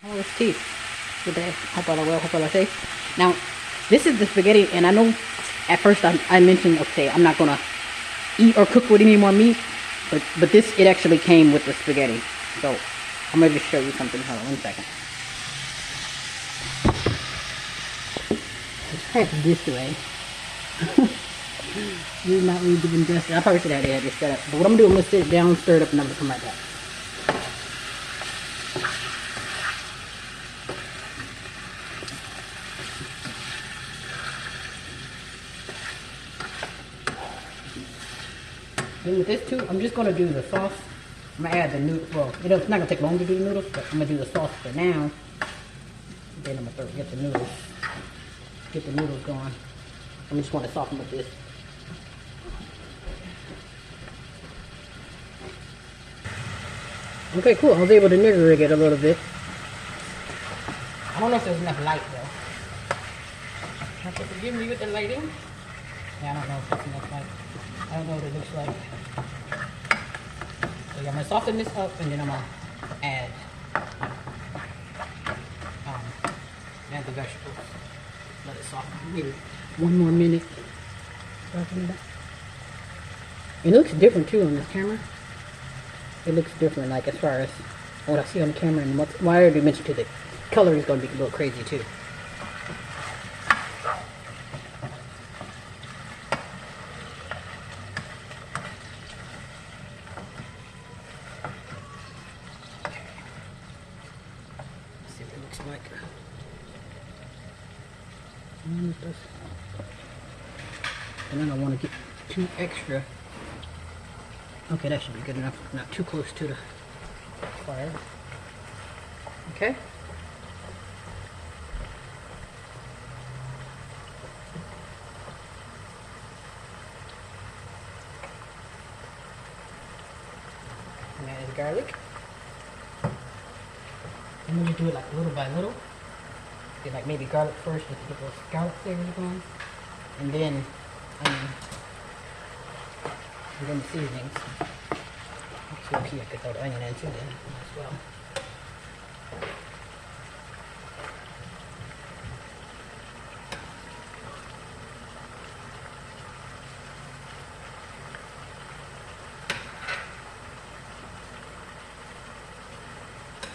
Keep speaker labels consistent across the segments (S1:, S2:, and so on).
S1: Oh, it's Teece. Good day. Hope all are well. Hope all are safe. Now, this is the spaghetti, and I know at first I mentioned, okay, I'm not gonna eat or cook with any more meat, but this, it actually came with the spaghetti. So I'm ready to show you something. Hold on 1 second. Let's crack it this way. This is not really giving justice. I probably should have had this set up. But what I'm gonna do, I'm gonna sit it down, stir it up, and I'm gonna come right back. Then with this too, I'm just gonna do the sauce. I'm gonna add the noodles. Well, it's not gonna take long to do the noodles, but I'm gonna do the sauce for now. Then I'm gonna get the noodles. Get the noodles going. I just want to soften with this. Okay, cool. I was able to nigger rig it a little bit. I don't know if there's enough light though. Have to forgive me with the lighting. Yeah, I don't know if there's enough light. I don't know what it looks like. So yeah, I'm gonna soften this up and then I'm gonna add the vegetables. Let it soften. Maybe 1 more minute. Soften it up. It looks different too on this camera. It looks different, like as far as what I see on the camera, and what I already mentioned too, the color is gonna be a little crazy too. Like, and I don't want to get too extra. Okay, that should be good enough. Not too close to the fire. Okay. And that is garlic. And we'll just do it like little by little. Get like maybe garlic first just to get those garlic flavors going. And then onion. And then the seasonings. So okay, I could throw the onion in too then as well.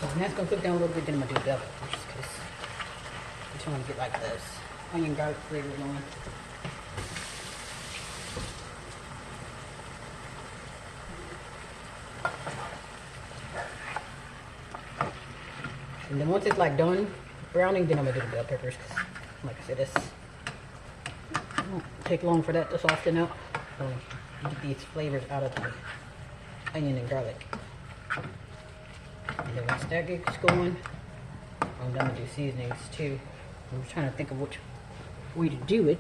S1: And that's gonna cook down a little bit, then I'm gonna do double, just because I'm trying to get like this onion garlic flavor going. And then once it's like done browning, then I'm gonna do the bell peppers, because like I said, it won't take long for that to soften up. So get these flavors out of the onion and garlic. And then once that gets going, I'm gonna do seasonings too. I'm trying to think of which way to do it.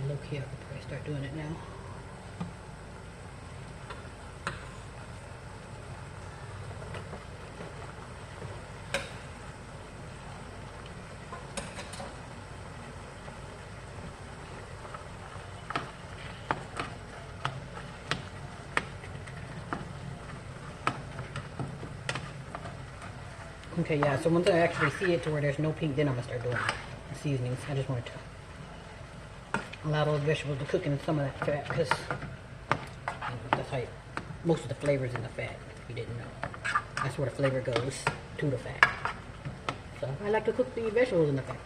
S1: Look here, I could probably start doing it now. Okay, yeah, so once I actually see it to where there's no pink, then I'm gonna start doing the seasonings. I just wanted to allow those vegetables to cook in some of that fat, because that's how most of the flavor is in the fat, if you didn't know. That's where the flavor goes, to the fat. So I like to cook the vegetables in the fat,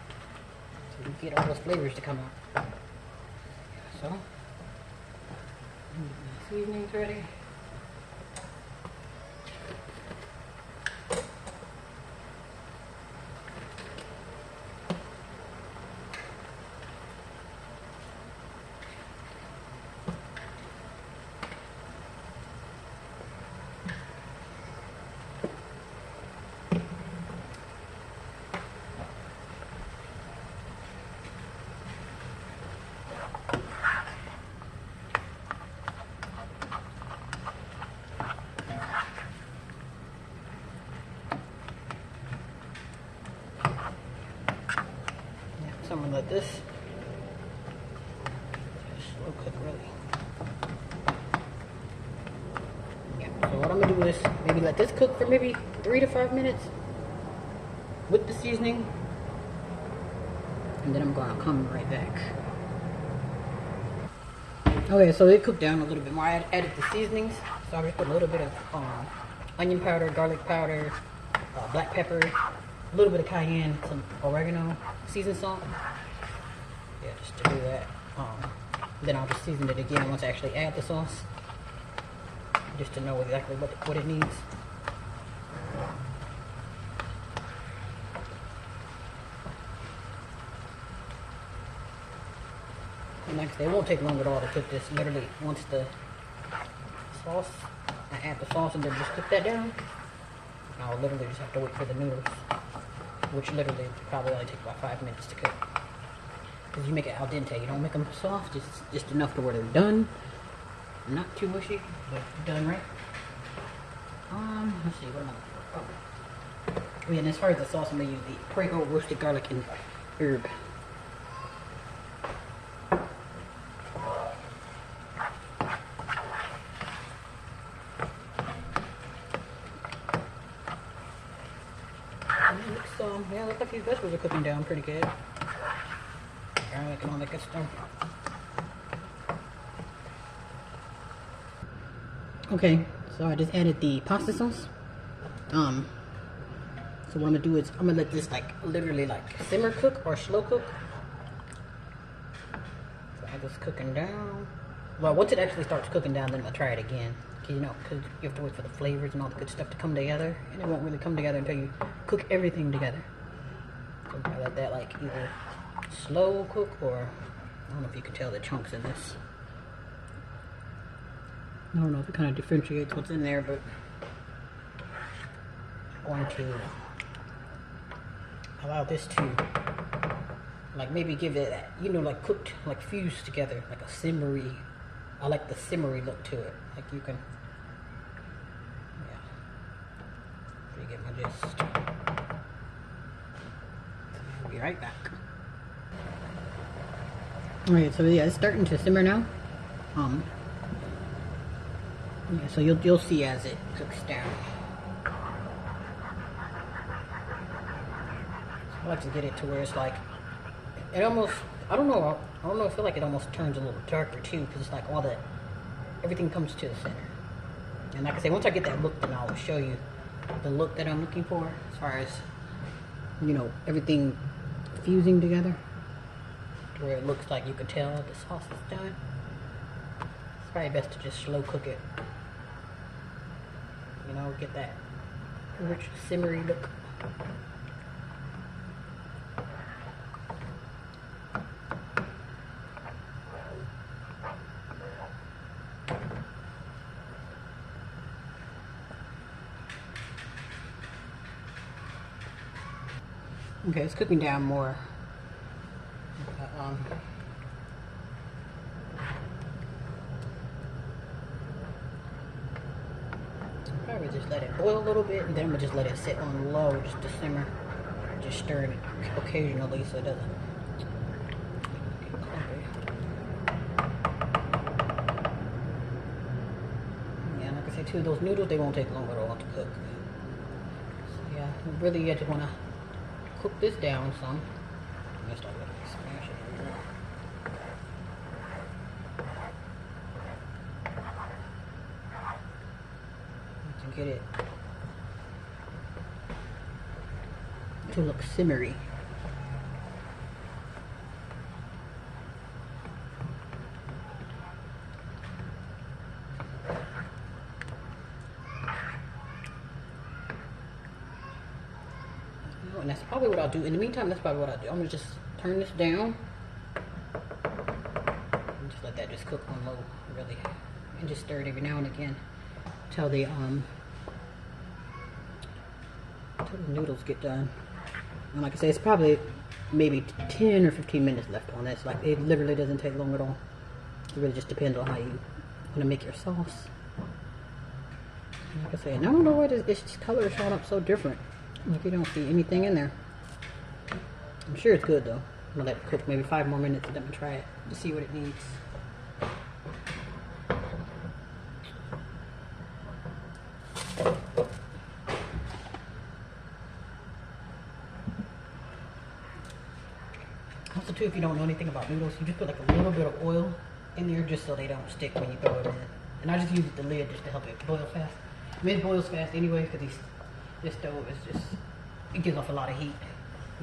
S1: so you get all those flavors to come out. So, seasonings ready. So I'm gonna let this slow cook really. do is maybe let this cook for maybe 3 to 5 minutes with the seasoning, and then I'm gonna come right back. Okay, so it cooked down a little bit more. I added the seasonings, so I just put a little bit of onion powder, garlic powder, black pepper, a little bit of cayenne, some oregano, seasoned salt. Yeah, just to do that. Then I'll just season it again once I actually add the sauce, just to know exactly what it needs. And like I said, it won't take long at all to cook this. Literally, once the sauce, I add the sauce and then just cook that down. I'll literally just have to wait for the noodles, which literally probably only take about 5 minutes to cook. Because you make it al dente, you don't make them soft, just enough to where they're done. Not too mushy, but done right. Let's see, what am I looking for? Oh yeah, and as far as the sauce, I'm gonna use the Prego roasted garlic and herb. Yeah, looks like these vegetables are cooking down pretty good. Garlic and all that good stuff. Okay, so I just added the pasta sauce. So what I'm gonna do is I'm gonna let this like literally like simmer cook or slow cook. So I just cooking down. Well, once it actually starts cooking down, then I'm gonna try it again. You know, because you have to wait for the flavors and all the good stuff to come together, and it won't really come together until you cook everything together. So I let that like either slow cook, or I don't know if you can tell the chunks in this. I don't know if it kind of differentiates what's in there, but I'm going to allow this to like maybe give it that, you know, like cooked, like fused together, like a simmery. I like the simmery look to it. Like you can, yeah. You get my gist. I'll be right back. Alright, so yeah, it's starting to simmer now. Yeah, so you'll see as it cooks down. I like to get it to where it's like, it almost, I don't know, I feel like it almost turns a little darker too, because it's like all that, everything comes to the center. And like I say, once I get that look, then I'll show you the look that I'm looking for, as far as, you know, everything fusing together, to where it looks like you can tell the sauce is done. It's probably best to just slow cook it. You know, get that rich, simmery look. Okay, it's cooking down more. Probably just let it boil a little bit, and then I'm gonna just let it sit on low just to simmer. Just stirring it occasionally so it doesn't get clumpy. Yeah, like I said too, those noodles, they won't take long at all to cook. So yeah, really you just wanna cook this down some. Let's start with it. Smash it. To get it to look simmery. And that's probably what I'll do. In the meantime, that's probably what I'll do. I'm gonna just turn this down and just let that just cook on low, really, and just stir it every now and again till the noodles get done. And like I say, it's probably maybe 10 or 15 minutes left on this. Like, it literally doesn't take long at all. It really just depends on how you want to make your sauce. And like I say, and I don't know why this color is showing up so different. Like, you don't see anything in there. I'm sure it's good though. I'm gonna let it cook maybe 5 more minutes and then I'm gonna try it to see what it needs. too, if you don't know anything about noodles, you just put like a little bit of oil in there just so they don't stick when you throw it in. And I just use the lid just to help it boil fast. I mean, it boils fast anyway because this stove is just, it gives off a lot of heat.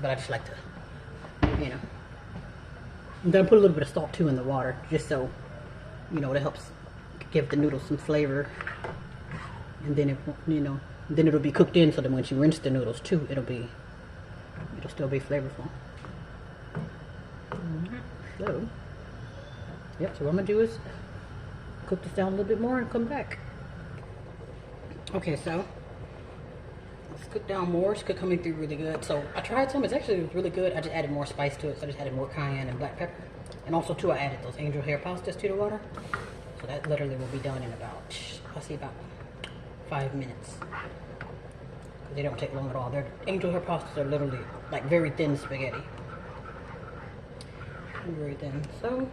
S1: But I just like to, you know. I'm gonna put a little bit of salt too in the water just so, you know, it helps give the noodles some flavor. And then it, you know, then it'll be cooked in so that when you rinse the noodles too, it'll still be flavorful. So, yep, so what I'm gonna do is cook this down a little bit more and come back. Okay, so let's cook down more. It's coming through really good. So I tried some, it's actually really good. I just added more spice to it, so I just added more cayenne and black pepper. And also too, I added those angel hair pastas to the water. So that literally will be done in about, I'll see, about 5 minutes. They don't take long at all. Their angel hair pastas are literally like very thin spaghetti. Very thin. So,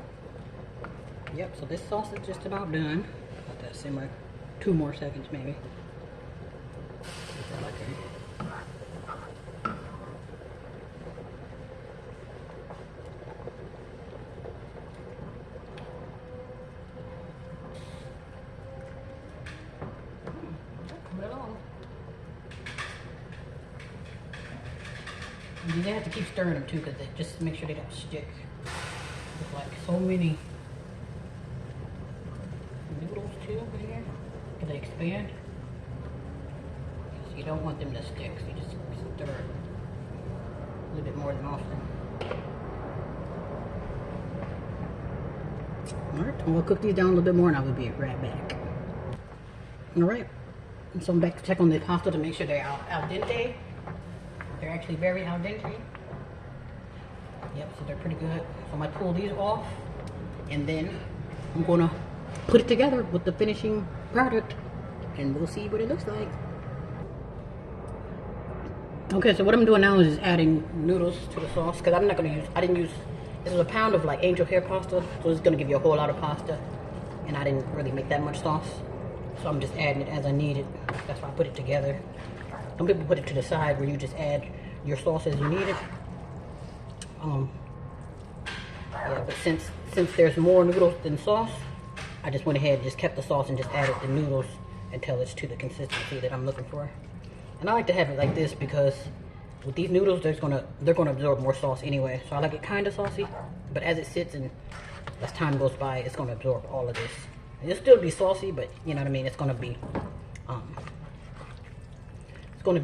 S1: yep, so this sauce is just about done. Let that simmer 2 more seconds maybe. That's all I can. Coming along. You have to keep stirring them too, because just make sure they don't stick. There's like so many noodles too over here. Can they expand? So you don't want them to stick, so you just stir it a little bit more than often. Alright, we'll cook these down a little bit more and I will be right back. Alright, so I'm back to check on the pasta to make sure they're al dente. They're actually very al dente. Yep, so they're pretty good. So I'm gonna pull these off and then I'm gonna put it together with the finishing product and we'll see what it looks like. Okay, so what I'm doing now is just adding noodles to the sauce because I'm not gonna use, this is a pound of like angel hair pasta, so it's gonna give you a whole lot of pasta and I didn't really make that much sauce. So I'm just adding it as I need it. That's why I put it together. Some people put it to the side where you just add your sauce as you need it. Yeah, but since there's more noodles than sauce, I just went ahead and just kept the sauce and just added the noodles until it's to the consistency that I'm looking for. And I like to have it like this because with these noodles, they're gonna absorb more sauce anyway. So I like it kind of saucy, but as it sits and as time goes by, it's gonna absorb all of this. It'll still be saucy, but you know what I mean. It's gonna be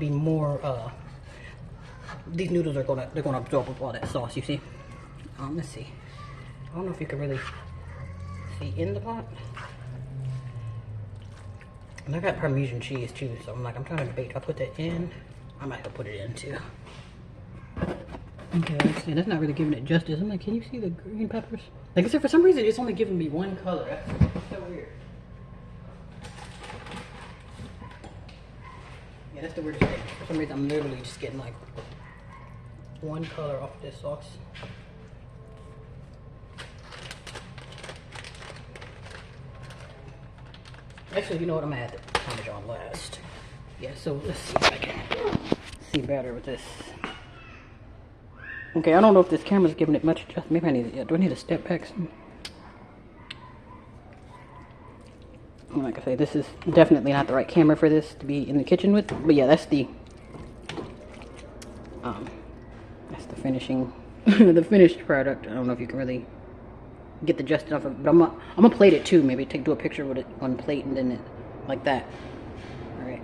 S1: more. These noodles are gonna absorb all that sauce. You see? Let's see. I don't know if you can really see in the pot. And I got Parmesan cheese too, so I'm trying to debate. I put that in. I might have put it in too. Okay, let's see. That's not really giving it justice. I'm like, can you see the green peppers? Like I said, for some reason, it's only giving me one color. That's so weird. Yeah, that's the weirdest thing. For some reason, I'm literally just getting like one color off this sauce. Actually, you know what? I'm gonna add the Parmesan last. Yeah, so let's see if I can see better with this. Okay, I don't know if this camera's giving it much adjustment. Maybe I need it. Do I need to step back some? Like I say, this is definitely not the right camera for this to be in the kitchen with. But yeah, that's the finishing, the finished product. I don't know if you can really get the just enough of it, but I'm gonna plate it too. Maybe do a picture with it on plate and then it like that. All right.